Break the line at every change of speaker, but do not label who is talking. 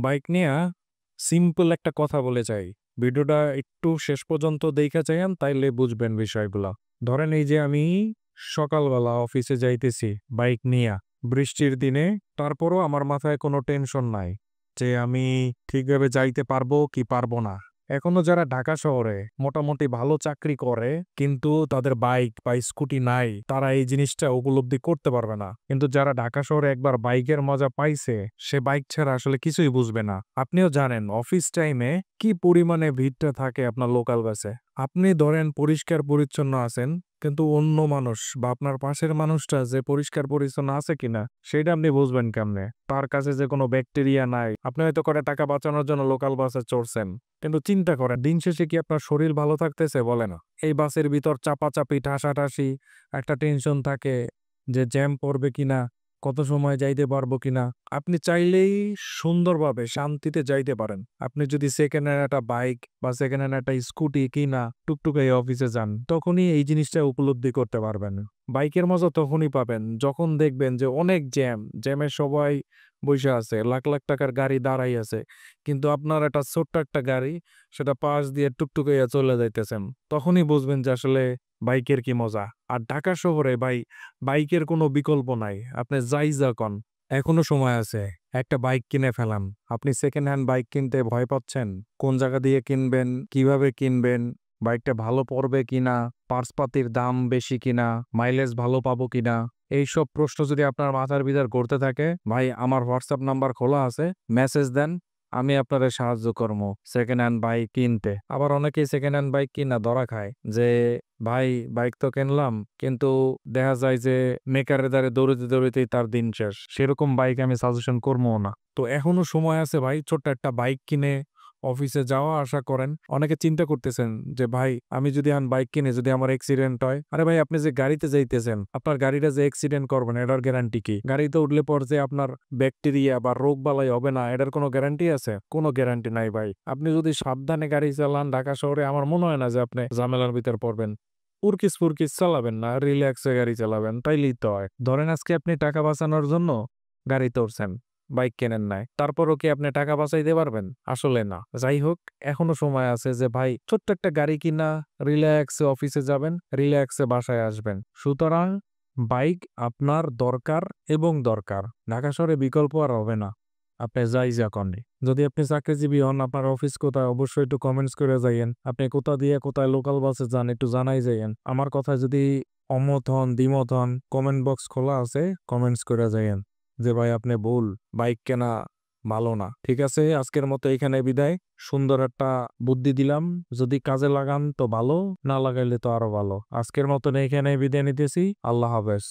Bike নিয়া simple একটা কথা বলে যাই। ভিডিওটা একটু শেষ পর্যন্ত দেইখা যাইয়েন তাইলে বুঝবেন বিষয়গুলা। ধরেন এই যে আমি সকালবেলা অফিসে যাইতেছি বাইক নিয়া, বৃষ্টির দিনে। তারপরও আমার মাথায় কোনো টেনশন নাই যে আমি ঠিকভাবে যাইতে পারবো কি পারবো না। এখনো যারা ঢাকা শহরে মোটামুটি ভালো চাকরি করে কিন্তু তাদের বাইক বা স্কুটি নাই, তারা এই জিনিসটা উপলব্ধি করতে পারবে না। কিন্তু যারা ঢাকা শহরে একবার বাইকের মজা পাইছে, সে বাইক ছাড়া আসলে কিছুই বুঝবে না। আপনিও জানেন অফিস টাইমে কি পরিমাণে ভিড়টা থাকে আপনার লোকাল বাসে। আপনি ধরেন পরিষ্কার পরিচ্ছন্ন আছেন, কিন্তু অন্য মানুষ বা আপনার পাশের মানুষটা যে পরিষ্কার পরিচ্ছন্ন আছে কিনা সেটা আপনি বুঝবেন কেমনে? তার কাছে যে কোনো ব্যাকটেরিয়া নাই। আপনি হয়তো করে টাকা বাঁচানোর জন্য লোকাল বাসে চড়ছেন, কিন্তু চিন্তা করেন দিন শেষে কি আপনার শরীর ভালো থাকতেছে? বলে না। এই বাসের ভিতর চাপাচাপি ঠাসাঠাসি, একটা টেনশন থাকে যে জ্যাম পড়বে কিনা, কত সময় যাইতে পারবো কিনা। আপনি চাইলেই সুন্দরভাবে শান্তিতে যাইতে পারেন আপনি যদি সেকেন্ড হ্যান্ড একটা বাইক বা সেকেন্ড হ্যান্ড একটা স্কুটি কিনা টুকটুকাই অফিসে যান, তখনই এই জিনিসটা উপলব্ধি করতে পারবেন। বাইকের মজা তখনই পাবেন যখন দেখবেন যে অনেক জ্যামে সবাই বইসা আছে, লাখ লাখ টাকার গাড়ি দাঁড়াই আছে, কিন্তু আপনার একটা ছোট্ট একটা গাড়ি সেটা পাশ দিয়ে টুকটুকাইয়া চলে যাইতেছেন। তখনই বুঝবেন যে আসলে বাইকের কি মজা। আর ঢাকা শহরে বাইকের কোনো বিকল্প নাই। আপনি যাই যা কন, এখনো সময় আছে। একটা বাইক কিনে ফেলান। আপনি সেকেন্ড হ্যান্ড বাইক কিনতে ভয় পাচ্ছেন? কোন জায়গা দিয়ে কিনবেন, কিভাবে কিনবেন, বাইকটা ভালো পড়বে কিনা, পার্টসপাতির দাম বেশি কিনা, মাইলেজ ভালো পাবো কিনা, এইসব প্রশ্ন যদি আপনার মাথার ভিতর ঘুরতে থাকে, ভাই আমার হোয়াটসঅ্যাপ নাম্বার খোলা আছে, মেসেজ দেন, আমি আপনাদের সাহায্য করবো সেকেন্ড হ্যান্ড বাইক কিনতে। আবার অনেকেই সেকেন্ড হ্যান্ড বাইক কিনা ধরা খায় যে ভাই বাইক তো কিনলাম, কিন্তু দেখা যায় যে মেকারের দ্বারে দৌড়িতে দৌড়িতেই তার দিন শেষ। সেরকম বাইক আমি সাজেশন করবো না। তো এখনো সময় আছে ভাই, ছোট্ট একটা বাইক কিনে অফিসে যাওয়া আসা করেন। অনেকে চিন্তা করতেছেন যে ভাই আমি যদি বাইক কিনে যদি আমার অ্যাক্সিডেন্ট হয়, আরে ভাই আপনি যে গাড়িতে যাইতেছেন, আপনার গাড়িটা যে অ্যাক্সিডেন্ট করবেন এটার গ্যারান্টি কি? গাড়িতে উঠলে পর যে আপনার ব্যাকটেরিয়া বা রোগ বালাই হবে না, এটার কোনো গ্যারান্টি আছে? কোনো গ্যারান্টি নাই ভাই। আপনি যদি সাবধানে গাড়ি চালান ঢাকা শহরে, আমার মনে হয় না যে আপনি ঝামেলার ভিতর পড়বেন। উরকিস ফুরকিস চালাবেন না, রিল্যাক্সে গাড়ি চালাবেন, তাইলেই তো হয়। ধরেন আজকে আপনি টাকা বাঁচানোর জন্য গাড়িতে উঠছেন, বাইক কেনেন নাই, তারপরও কি আপনি টাকা বাঁচাইতে পারবেন? আসলে না। যাই হোক, এখনো সময় আছে যে ভাই ছোট্ট একটা গাড়ি কিনা রিল্যাক্সে অফিসে যাবেন, রিল্যাক্সে বাসায় আসবেন। সুতরাং বাইক আপনার দরকার এবং দরকার। ঢাকা শহরে বিকল্প আর হবে না। আপনি যাই যা করেন। যদি আপনি চাকরিজীবী হন, আপনার অফিস কোথায় অবশ্যই একটু কমেন্টস করে যাইয়েন। আপনি কোথা দিয়ে কোথায় লোকাল বাসে যান একটু জানাই যাইয়েন। আমার কথায় যদি অমত হন, দ্বিমত হন, কমেন্ট বক্স খোলা আছে, কমেন্টস করে যাইয়েন যে ভাই আপনি ভুল, বাইক কেনা ভালো না। ঠিক আছে, আজকের মতো এখানে বিদায়। সুন্দর একটা বুদ্ধি দিলাম, যদি কাজে লাগান তো ভালো, না লাগাইলে তো আরো ভালো। আজকের মতন এখানে বিদায় নিতেছি। আল্লাহ হাফেজ।